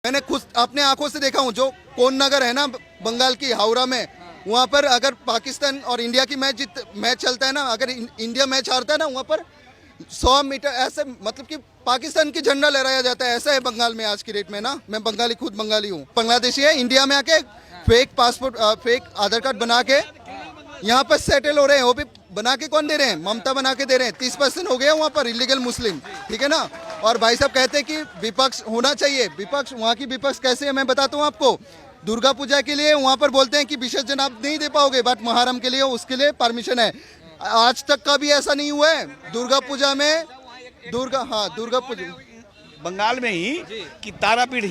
मैंने खुद अपने आंखों से देखा हूँ, जो कोन नगर है ना बंगाल की हावड़ा में, वहाँ पर अगर पाकिस्तान और इंडिया की मैच चलता है ना, अगर इंडिया मैच हारता है ना, वहाँ पर 100 मीटर ऐसे मतलब कि पाकिस्तान की झंडा लहराया जाता है। ऐसा है बंगाल में आज की डेट में ना। मैं बंगाली, खुद बंगाली हूँ, बांग्लादेशी है। इंडिया में आके फेक पासपोर्ट, फेक आधार कार्ड बना के यहाँ पर सेटल हो रहे हैं। वो भी बना के कौन दे रहे हैं? ममता बना के दे रहे हैं। 30% हो गया वहाँ पर इलीगल मुस्लिम, ठीक है ना। और भाई साहब कहते हैं कि विपक्ष होना चाहिए। विपक्ष, वहाँ की विपक्ष कैसे है मैं बताता हूँ आपको। दुर्गा पूजा के लिए वहाँ पर बोलते हैं कि विसर्जन आप नहीं दे पाओगे, बट मुहर्रम के लिए उसके लिए परमिशन है। आज तक कभी ऐसा नहीं हुआ है दुर्गा पूजा में। दुर्गा पूजा बंगाल में ही कि तारापीठ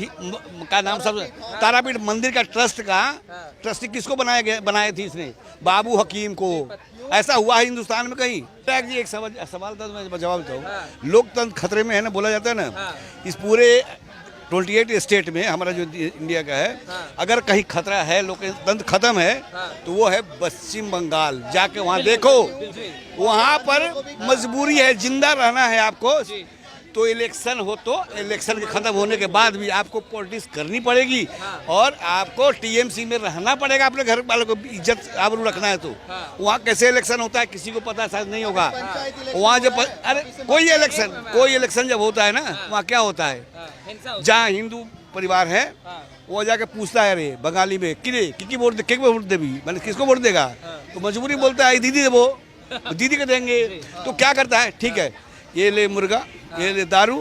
का नाम सब तारापीठ मंदिर का ट्रस्टी किसको बनाए थी इसने? बाबू हकीम को। ऐसा हुआ है हिंदुस्तान में कहीं? जी एक सवाल था, मैं जवाब देता हूँ। लोकतंत्र खतरे में है ना, बोला जाता है ना। इस पूरे 28 स्टेट में हमारा जो इंडिया का है, अगर कहीं खतरा है, लोकतंत्र खत्म है, तो वो है पश्चिम बंगाल। जाके वहाँ देखो, वहाँ पर मजबूरी है, जिंदा रहना है आपको तो इलेक्शन हो, तो इलेक्शन के खत्म होने के बाद भी आपको पॉलिटिक्स करनी पड़ेगी और आपको टीएमसी में रहना पड़ेगा। अपने घर वालों को इज्जत आबरू रखना है तो वहाँ कैसे इलेक्शन होता है किसी को पता शायद नहीं होगा। वहाँ जब कोई इलेक्शन जब होता है ना, वहाँ क्या होता है, जहाँ हिंदू परिवार है वो जाके पूछता है, अरे बंगाली में किसकी वोट देगी, मैंने किसको वोट देगा, तो मजबूरी बोलता है दीदी देवो, दीदी को देंगे। तो क्या करता है, ठीक है ये ले मुर्गा, ये ले दारू,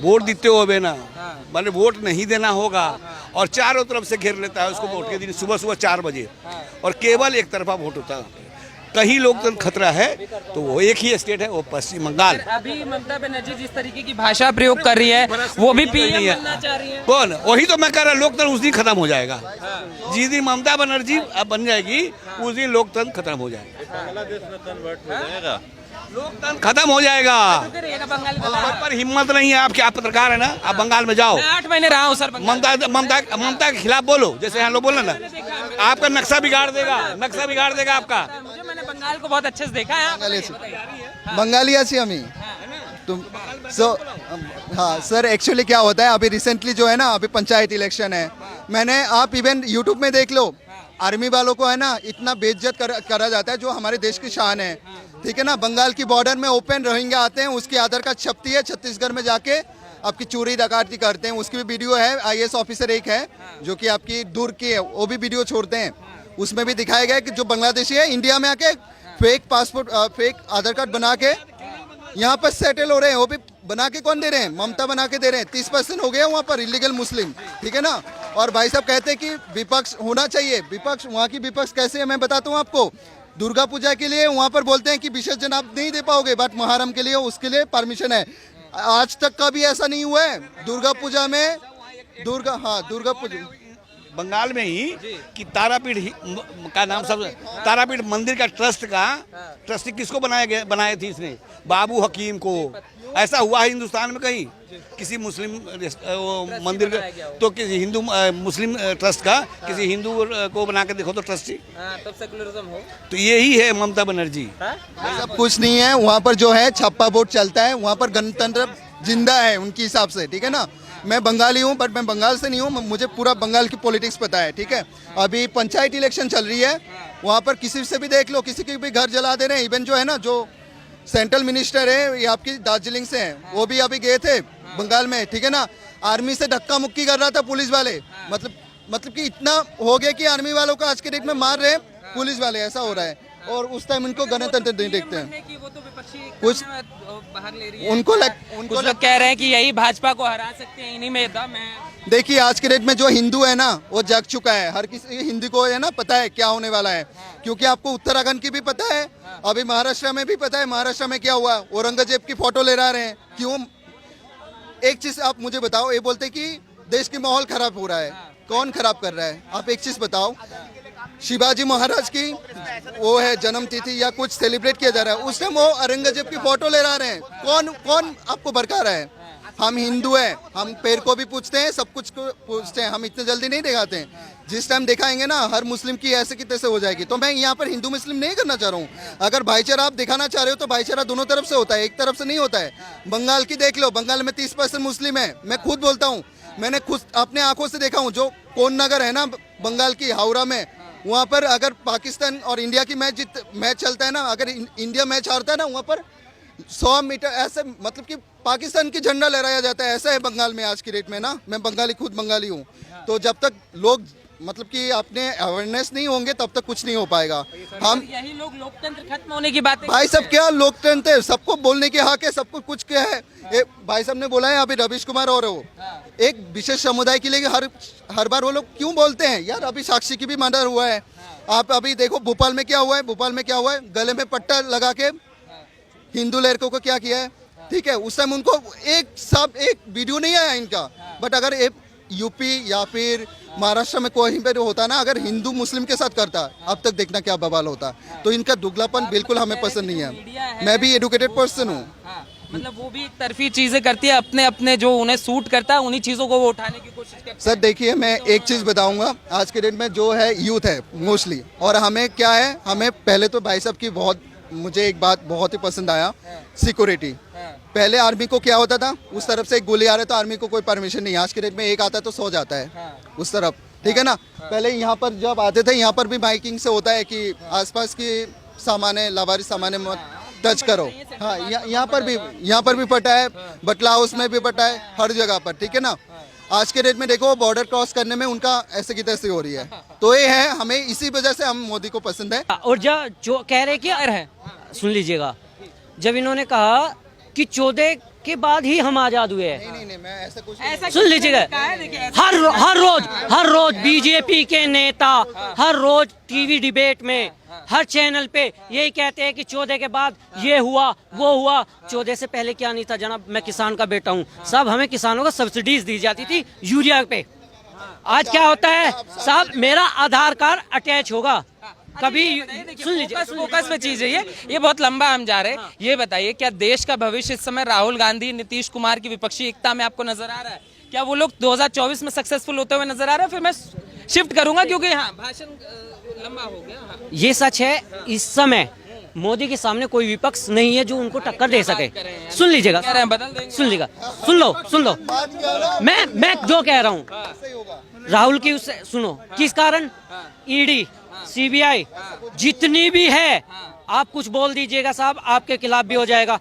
वोट देते हो ना, मैंने वोट नहीं देना होगा। और चारों तरफ से घेर लेता है उसको वोट के दिन सुबह 4 बजे, और केवल एक तरफा वोट होता है। कहीं लोकतंत्र खतरा है तो वो एक ही स्टेट है, वो पश्चिम बंगाल। अभी ममता बनर्जी जिस तरीके की भाषा प्रयोग कर रही है, वो भी पीएम बनना चाह रही है। कौन? वही तो मैं कह रहा, लोकतंत्र उस दिन खत्म हो जाएगा। जिस दिन ममता बनर्जी बन जाएगी उस दिन लोकतंत्र खत्म हो जाएगा। लोकतंत्र खत्म हो जाएगा। पर हिम्मत नहीं है आपके, आप पत्रकार है ना, आप बंगाल में जाओ। 8 महीने रहा हूँ सर। ममता के खिलाफ बोलो, जैसे यहाँ लोग बोले ना, आपका नक्शा बिगाड़ देगा आपका। मैंने बंगाल को बहुत अच्छे से देखा है। बंगाली आसी हमें तुम हाँ सर, एक्चुअली क्या होता है, अभी रिसेंटली जो है ना, अभी पंचायत इलेक्शन है। मैंने, आप इवन यूट्यूब में देख लो, आर्मी वालों को है ना इतना बेइज्जत करा जाता है, जो हमारे देश की शान है, ठीक है ना। बंगाल की बॉर्डर में ओपन रोहिंग्या आते हैं, उसकी आधार कार्ड छपती है, छत्तीसगढ़ में जाके आपकी चोरी डकैती करते हैं। उसकी भी वीडियो है। आईएएस ऑफिसर एक है जो कि आपकी दूर की है, वो भी वीडियो छोड़ते हैं। उसमें भी दिखाया गया है कि जो बांग्लादेशी है इंडिया में आके फेक पासपोर्ट, फेक आधार कार्ड बना के यहाँ पर सेटल हो रहे हैं। वो भी बना के कौन दे रहे हैं? ममता बना के दे रहे हैं। 30% हो गया वहाँ पर इलीगल मुस्लिम, ठीक है ना। और भाई साहब कहते हैं कि विपक्ष होना चाहिए। विपक्ष, वहाँ की विपक्ष कैसे है मैं बताता हूँ आपको। दुर्गा पूजा के लिए वहाँ पर बोलते हैं कि विसर्जन आप नहीं दे पाओगे, बट मुहर्रम के लिए उसके लिए परमिशन है। आज तक कभी ऐसा नहीं हुआ है दुर्गा पूजा में। दुर्गा पूजा बंगाल में ही कि तारापीठ का नाम सब तारापीठ मंदिर का ट्रस्टी किसको बनाए थी इसने? बाबू हकीम को। ऐसा हुआ है हिंदुस्तान में कहीं? किसी मुस्लिम मंदिर का, तो किसी हिंदू मुस्लिम ट्रस्ट का किसी हिंदू को बना के देखो तो ट्रस्टी, तब सेकुलरिज्म हो। तो यही है ममता बनर्जी। सब कुछ नहीं है वहाँ पर। जो है छप्पा वोट चलता है वहाँ पर, गणतंत्र जिंदा है उनके हिसाब से, ठीक है ना। मैं बंगाली हूँ, बट मैं बंगाल से नहीं हूँ, मुझे पूरा बंगाल की पॉलिटिक्स पता है, ठीक है। अभी पंचायत इलेक्शन चल रही है, वहाँ पर किसी से भी देख लो, किसी के भी घर जला दे रहे हैं। इवन जो है ना, जो सेंट्रल मिनिस्टर है, ये आपकी दार्जिलिंग से हैं, वो भी अभी गए थे बंगाल में, ठीक है ना। आर्मी से धक्का मुक्की कर रहा था पुलिस वाले। मतलब कि इतना हो गया कि आर्मी वालों को आज के डेट में मार रहे हैं पुलिस वाले, ऐसा हो रहा है। और उस टाइम उनको गणतंत्र नहीं देखते हैं। कुछ बाहर ले रही है। उनको लोग कह रहे हैं कि यही भाजपा को हरा सकते हैं, इन्हीं में दम है। देखिए आज के डेट में जो हिंदू है ना, वो जग चुका है। हर किसी हिंदू को है ना पता है क्या होने वाला है, क्योंकि आपको उत्तराखंड की भी पता है, अभी महाराष्ट्र में भी पता है। महाराष्ट्र में क्या हुआ, औरंगजेब की फोटो ले रहे हैं। क्यों? एक चीज आप मुझे बताओ, ये बोलते कि देश की माहौल खराब हो रहा है, कौन खराब कर रहा है? आप एक चीज बताओ, शिवाजी महाराज की वो है जन्म तिथि या कुछ सेलिब्रेट किया जा रहा है, उस टाइम वो औरंगजेब की फोटो ले रहे हैं। कौन आपको भड़का रहा है? हम हिंदू हैं, हम पैर को भी पूछते हैं, सब कुछ को पूछते हैं, हम इतने जल्दी नहीं दिखाते हैं। जिस टाइम दिखाएंगे ना, हर मुस्लिम की ऐसे की तैसे हो जाएगी। तो मैं यहाँ पर हिंदू मुस्लिम नहीं करना चाह रहा हूँ। अगर भाईचारा आप दिखाना चाह रहे हो तो भाईचारा दोनों तरफ से होता है, एक तरफ से नहीं होता है। बंगाल की देख लो, बंगाल में 30% मुस्लिम है। मैं खुद बोलता हूँ, मैंने खुद अपने आंखों से देखा हूँ, जो कोन नगर है ना बंगाल की हावड़ा में, वहाँ पर अगर पाकिस्तान और इंडिया की मैच चलता है ना, अगर इंडिया मैच हारता है ना, वहाँ पर 100 मीटर ऐसे मतलब कि पाकिस्तान की झंडा लहराया जाता है। ऐसा है बंगाल में आज की डेट में ना। मैं बंगाली, खुद बंगाली हूँ, तो जब तक लोग मतलब कि अपने अवेयरनेस नहीं होंगे तब तक कुछ नहीं हो पाएगा। हम यही लोग लोकतंत्र खत्म होने की बात भाई साहब, क्या लोकतंत्र है? सबको बोलने के हक है, सबको कुछ क्या है। ये भाई साहब ने बोला है अभी रवीश कुमार और वो एक विशेष समुदाय के लिए हर बार वो लोग क्यों बोलते हैं यार? अभी साक्षी की भी मर्डर हुआ है। आप अभी देखो भोपाल में क्या हुआ है, भोपाल में क्या हुआ है, गले में पट्टा लगा के हिंदू लड़कों को क्या किया है, ठीक है। उस टाइम उनको एक वीडियो नहीं आया इनका, बट अगर यूपी या फिर महाराष्ट्र में कोई पे होता ना, अगर हिंदू मुस्लिम के साथ करता, अब तक देखना क्या बवाल होता। तो इनका दुगलापन बिल्कुल हमें पसंद नहीं है। मैं भी एडुकेटेड पर्सन हूँ। मतलब वो भी एक तरफी चीजें करती है, अपने अपने जो उन्हें सूट करता है उन्हीं चीजों को वो उठाने की कोशिश करते हैं। सर देखिए, मैं एक चीज़ बताऊंगा, आज के डेट में जो है यूथ है मोस्टली, और हमें क्या है, हमें पहले तो भाई साहब की मुझे एक बात बहुत ही पसंद आया, सिक्योरिटी। पहले आर्मी को क्या होता था, उस तरफ से एक गोली आ रहा है तो आर्मी को कोई परमिशन नहीं है। आज के डेट में एक आता है तो 100 जाता है उस तरफ, ठीक है ना। पहले यहाँ पर जब आते थे, यहाँ पर भी माइकिंग से होता है कि आसपास की सामान है, लावारिस सामान है, मत टच करो। हाँ, यहाँ पर भी पटा है, बटला हाउस में भी पटा है, हर जगह पर, ठीक है ना। आज के डेट में देखो बॉर्डर क्रॉस करने में उनका ऐसे की तैसे हो रही है। तो ये है, हमें इसी वजह से हम मोदी को पसंद है। और जो कह रहे कि है, सुन लीजिएगा, जब इन्होंने कहा कि 14 के बाद ही हम आजाद हुए हैं, नहीं, मैं ऐसा कुछ सुन लीजिएगा, हर रोज बीजेपी के नेता हर रोज टीवी डिबेट में हर चैनल पे यही कहते हैं कि 14 के बाद ये हुआ वो हुआ। 14 से पहले क्या नहीं था जनाब, मैं किसान का बेटा हूँ साहब, हमें किसानों को सब्सिडीज दी जाती थी यूरिया पे। आज क्या होता है साहब, मेरा आधार कार्ड अटैच होगा कभी। सुन लीजिए, फोकस पे चीज है ये बहुत लंबा हम जा रहे हैं। ये बताइए, क्या देश का भविष्य इस समय राहुल गांधी, नीतीश कुमार की विपक्षी एकता में आपको नजर आ रहा है? क्या वो लोग 2024 में सक्सेसफुल होते हुए नजर आ रहे हैं? फिर मैं शिफ्ट करूंगा क्योंकि हाँ भाषण लंबा हो गया। हाँ। ये सच है, इस समय मोदी के सामने कोई विपक्ष नहीं है जो उनको टक्कर दे सके। सुन लीजिएगा, सुन लीजिएगा, सुन लो, मैं जो कह रहा हूँ राहुल की, उससे सुनो। किस कारण? ईडी, सीबीआई जितनी भी है, आप कुछ बोल दीजिएगा साहब, आपके खिलाफ भी हो जाएगा।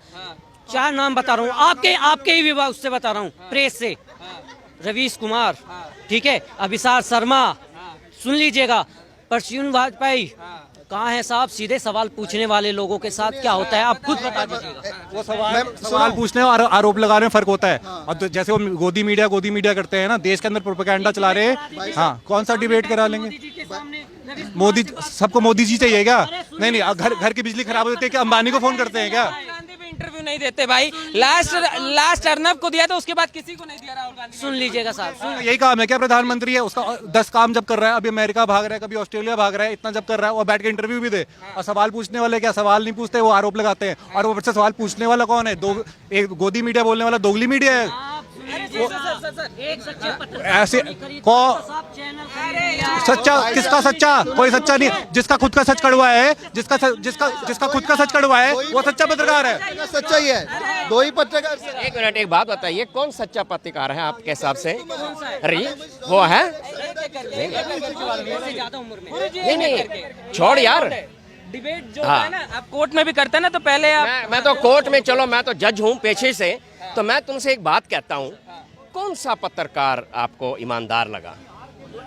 4 नाम बता रहा हूँ, आपके ही विभाग से बता रहा हूँ, प्रेस से। रवीश कुमार, ठीक है, अभिसार शर्मा, सुन लीजिएगा, प्रसून वाजपेयी। कहाँ है साहब? सीधे सवाल पूछने वाले लोगों के साथ क्या होता है आप खुद बता दीजिएगा। वो सवाल पूछने और आरोप लगाने में फर्क होता है। अब तो जैसे वो गोदी मीडिया करते हैं ना, देश के अंदर प्रोपेगेंडा चला रहे हैं। हाँ, कौन सा डिबेट करा लेंगे? मोदी, सबको मोदी जी चाहिए क्या? नहीं, घर की बिजली खराब हो जाती है, क्या अंबानी को फोन करते हैं क्या? इंटरव्यू नहीं देते भाई। लास्ट अर्नब को दिया था, उसके बाद किसी को नहीं दिया राहुल गांधी। सुन लीजिएगा साहब, यही काम है क्या? प्रधानमंत्री है, उसका 10 काम जब कर रहा है, अभी अमेरिका भाग रहा है, कभी ऑस्ट्रेलिया भाग रहा है, इतना जब कर रहा है, वो बैठ के इंटरव्यू भी दे। और सवाल पूछने वाले क्या सवाल नहीं पूछते, वो आरोप लगाते हैं। और वो बच्चे सवाल पूछने वाला कौन है? एक गोदी मीडिया बोलने वाला दोगली मीडिया है। ऐसे सच्चा किसका? सच्चा कोई सच्चा नहीं। जिसका खुद का सच कड़वा है, जिसका खुद का सच कड़वा है, वो सच्चा पत्रकार है। सच्चा ही है, 2 ही पत्रकार। एक मिनट, एक बात बताइए, कौन सच्चा पत्रकार है आपके हिसाब से? अरे वो है? नहीं, छोड़ यार। डिबेट जो है ना, आप कोर्ट में भी करते हैं ना, तो पहले आप मैं तो कोर्ट में, चलो मैं तो जज हूँ पेशे से, तो मैं तुमसे एक बात कहता हूँ, कौन सा पत्रकार आपको ईमानदार लगा?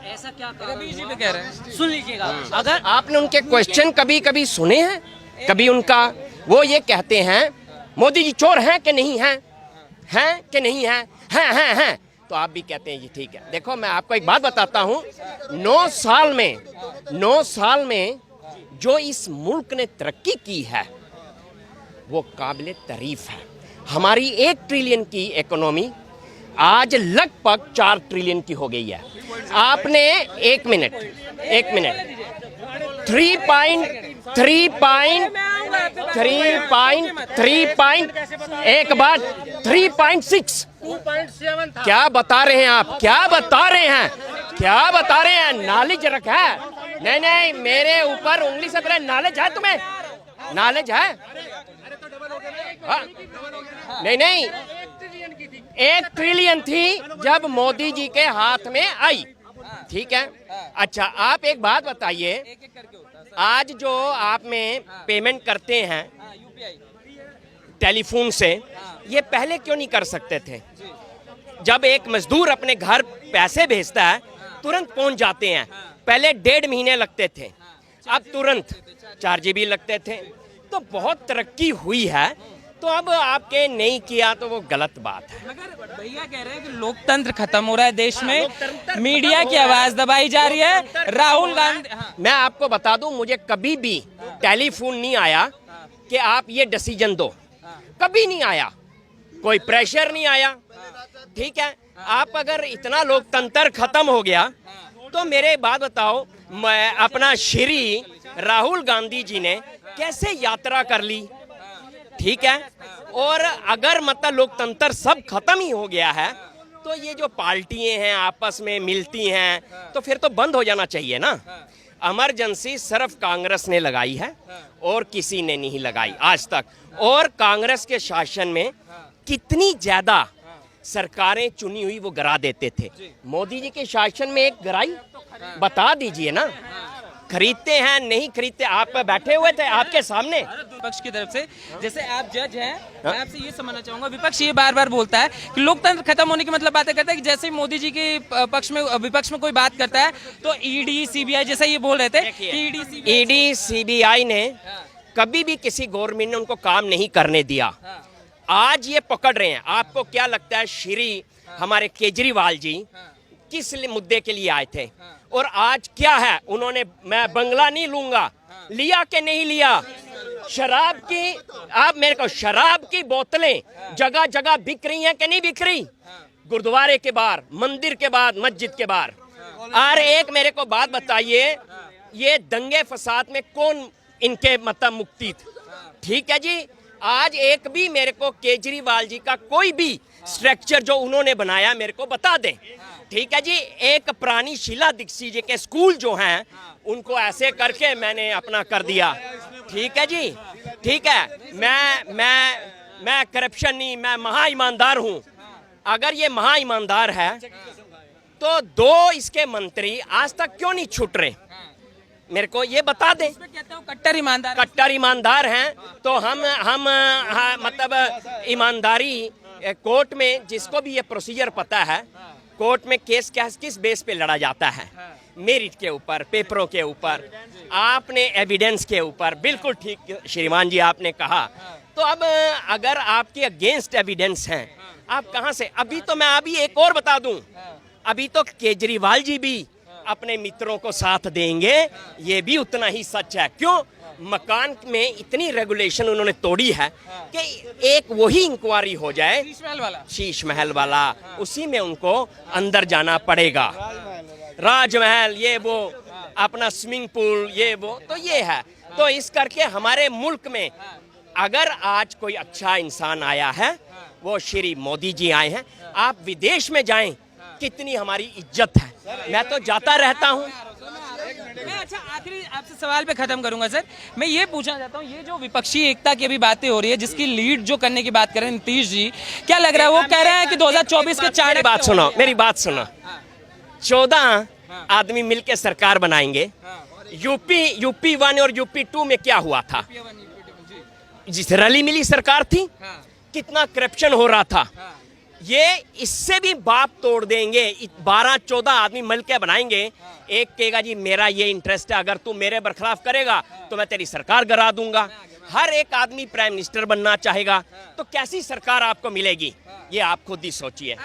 ऐसा क्या बीजेपी कह रहे हैं? सुन लीजिएगा, अगर आपने उनके क्वेश्चन कभी सुने हैं? कभी उनका, वो ये कहते हैं मोदी जी चोर हैं कि नहीं हैं, हैं कि नहीं हैं, हैं, तो आप भी कहते हैं जी ठीक है। देखो मैं आपको एक बात बताता हूँ, 9 साल में जो इस मुल्क ने तरक्की की है वो काबिल तारीफ है। हमारी 1 ट्रिलियन की इकोनॉमी आज लगभग 4 ट्रिलियन की हो गई है। आपने 1 मिनट 3.6 क्या बता रहे हैं आप? क्या बता रहे हैं? नॉलेज रखा है? नहीं, मेरे ऊपर उंगली से पहले नॉलेज है तुम्हें? नॉलेज है? हाँ। नहीं, 1 ट्रिलियन थी जब मोदी जी के हाथ में आई, ठीक है। अच्छा, आप एक बात बताइए, आज जो आप में पेमेंट करते हैं टेलीफोन से, ये पहले क्यों नहीं कर सकते थे? जब एक मजदूर अपने घर पैसे भेजता है तुरंत पहुंच जाते हैं, पहले 1.5 महीने लगते थे, अब तुरंत 4 GB लगते थे। तो बहुत तरक्की हुई है, तो अब आपके नहीं किया तो वो गलत बात है। मगर भैया कह रहे हैं कि लोकतंत्र खत्म हो रहा है देश में, मीडिया की आवाज दबाई जा रही है। राहुल गांधी, मैं आपको बता दूं, मुझे कभी भी टेलीफोन नहीं आया कि आप ये डिसीजन दो, कभी नहीं आया, कोई प्रेशर नहीं आया, ठीक है। आप अगर इतना लोकतंत्र खत्म हो गया तो मेरे बात बताओ, मैं अपना श्री राहुल गांधी जी ने कैसे यात्रा कर ली, ठीक है। और अगर मतलब लोकतंत्र सब खत्म ही हो गया है तो ये जो पार्टियां हैं आपस में मिलती हैं तो फिर तो बंद हो जाना चाहिए ना। इमरजेंसी सिर्फ कांग्रेस ने लगाई है और किसी ने नहीं लगाई आज तक। और कांग्रेस के शासन में कितनी ज्यादा सरकारें चुनी हुई वो गिरा देते थे, मोदी जी के शासन में एक गिराई, बता दीजिए ना। खरीदते हैं नहीं खरीदते, आप बैठे हुए थे आपके सामने। विपक्ष की तरफ से, जैसे आप जज हैं, मैं आपसे ये समझना चाहूंगा, विपक्ष ये बार बार बोलता है कि लोकतंत्र खत्म होने की मतलब बातें करता है कि जैसे ही मोदी जी के पक्ष में विपक्ष में कोई बात करता है तो ईडी सीबीआई, जैसा ये बोल रहे थे कि ईडी सीबीआई ने कभी भी किसी गवर्नमेंट ने उनको काम नहीं करने दिया। आज ये पकड़ रहे हैं। आपको क्या लगता है श्री हमारे केजरीवाल जी किस मुद्दे के लिए आए थे? और आज क्या है, उन्होंने मैं बंगला नहीं लूंगा, लिया कि नहीं लिया? शराब की, आप मेरे को शराब की बोतलें जगह जगह बिक रही हैं कि नहीं बिक रही? गुरुद्वारे के बाहर, मंदिर के बाद, मस्जिद के बाहर। और एक मेरे को बात बताइए, ये दंगे फसाद में कौन इनके मतलब मुक्ति थे? ठीक है जी, आज एक भी मेरे को केजरीवाल जी का कोई भी स्ट्रक्चर जो उन्होंने बनाया मेरे को बता दें, ठीक है जी। एक प्राणी शीला दीक्षित जी के स्कूल जो हैं उनको ऐसे करके मैंने अपना कर दिया, ठीक है जी, ठीक है। मैं करप्शन नहीं, मैं महा ईमानदार हूँ। अगर ये महा ईमानदार है तो 2 इसके मंत्री आज तक क्यों नहीं छूट रहे? मेरे को ये बता दें। कट्टर ईमानदार, कट्टर ईमानदार हैं तो हम मतलब ईमानदारी कोर्ट में, जिसको भी ये प्रोसीजर पता है, कोर्ट में केस किस बेस पे लड़ा जाता है? मेरिट के ऊपर, पेपरों के ऊपर, आपने एविडेंस के ऊपर। बिल्कुल ठीक श्रीमान जी आपने कहा। तो अब अगर आपके अगेंस्ट एविडेंस हैं, आप कहां से? अभी तो मैं अभी एक और बता दूं, अभी तो केजरीवाल जी भी अपने मित्रों को साथ देंगे, ये भी उतना ही सच है। क्यों? मकान में इतनी रेगुलेशन उन्होंने तोड़ी है कि एक वही इंक्वायरी हो जाए, शीश महल वाला, उसी में उनको अंदर जाना पड़ेगा। राजमहल, ये वो, अपना स्विमिंग पूल, ये वो, तो ये है। तो इस करके हमारे मुल्क में अगर आज कोई अच्छा इंसान आया है वो श्री मोदी जी आए हैं। आप विदेश में जाएं, कितनी हमारी इज्जत है। मैं तो जाता रहता हूँ। मैं अच्छा आखिरी आपसे सवाल पे खत्म करूंगा सर। मैं ये पूछना चाहता हूँ, ये जो विपक्षी एकता की अभी बातें हो रही है, जिसकी लीड जो करने की बात कर रहे हैं नीतीश जी, क्या लग रहा है? वो कह रहे हैं कि 2024 के 4 बात सुनो, मेरी बात सुनो। 14 आदमी मिलके सरकार बनाएंगे। यूपी 1 और यूपी 2 में क्या हुआ था? जिस रली मिली सरकार थी, कितना करप्शन हो रहा था। ये इससे भी बाप तोड़ देंगे। 12-14 आदमी मिलकर बनाएंगे। एक कहेगा जी मेरा ये इंटरेस्ट है, अगर तू मेरे बरखिलाफ करेगा तो मैं तेरी सरकार गिरा दूंगा। हर एक आदमी प्राइम मिनिस्टर बनना चाहेगा, तो कैसी सरकार आपको मिलेगी? ये आप खुद ही सोचिए।